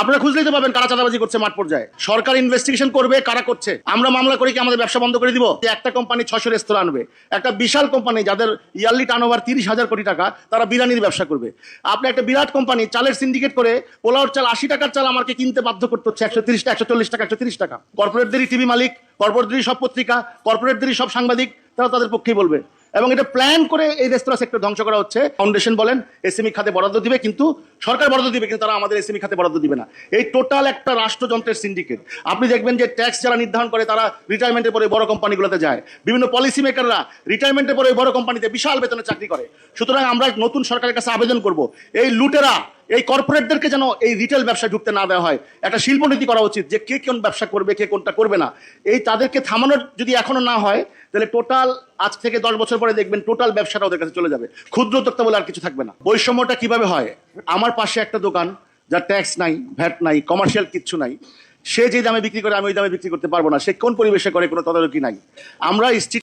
আপনারা খুঁজলেই তো পাবেন কারা চাঁদাবাজি করছে মাঠ পর্যায়ে। সরকার ইনভেস্টিগেশন করবে কারা করছে। আমরা মামলা করে কি আমাদের ব্যবসা বন্ধ করে দিব? যে একটা কোম্পানি 600 রেস্তোরাঁ আনবে, একটা বিশাল কোম্পানি যাদের ইয়ারলি টার্নওভার 30,000 কোটি টাকা, তারা বিরিয়ানির ব্যবসা করবে। আপনি একটা বিরাট কোম্পানি চালের সিন্ডিকেট করে পোলাওর চাল 80 টাকার চাল আমাকে কিনতে বাধ্য করতে হচ্ছে 130 টাকা, 140 টাকা, 130 টাকা। কর্পোরেটদেরই টিভি মালিক, কর্পোরেটদেরই সব পত্রিকা, কর্পোরেটদেরই সব সাংবাদিক, তারা তাদের পক্ষেই বলবে। এবং এটা প্ল্যান করে এই রেস্তোরাঁ সেক্টর ধ্বংস করা হচ্ছে। ফাউন্ডেশন বলেন এসএমই খাতে বরাদ্দ দিবে, কিন্তু সরকার বরাদ্দ দিবে, কিন্তু তারা আমাদের এসএমই খাতে বরাদ্দ দিবে না। এই টোটাল একটা রাষ্ট্রযন্ত্রের সিন্ডিকেট। আপনি দেখবেন যে ট্যাক্স যারা নির্ধারণ করে তারা রিটায়ারমেন্টের পরে বড় কোম্পানিগুলোতে যায়, বিভিন্ন পলিসি মেকাররা রিটায়ারমেন্টের পরে বড় কোম্পানিতে বিশাল বেতনে চাকরি করে। সুতরাং আমরা নতুন সরকারের কাছে আবেদন করব, এই লুটেরা, এই কর্পোরেটদেরকে যেন এই রিটেল ব্যবসায় ঢুকতে না দেওয়া হয়। একটা শিল্পনীতি করা উচিত যে কে কোন ব্যবসা করবে, কে কোনটা করবে না। এই তাদেরকে থামানোর যদি এখনো না হয়, তাহলে টোটাল আজ থেকে 10 বছর পরে দেখবেন টোটাল ব্যবসাটা ওদের কাছে চলে যাবে। ক্ষুদ্র উদ্যোক্তা বলে আর কিছু থাকবে না। বৈষম্যটা কিভাবে হয়? আমার পাশে একটা দোকান যার ট্যাক্স নাই, ভ্যাট নাই, কমার্শিয়াল কিচ্ছু নাই, সে যে দামে বিক্রি করে আমি ওই দামে বিক্রি করতে পারবো না। সে কোন পরিবেশে করে, কোনো তদারকি নাই। আমরা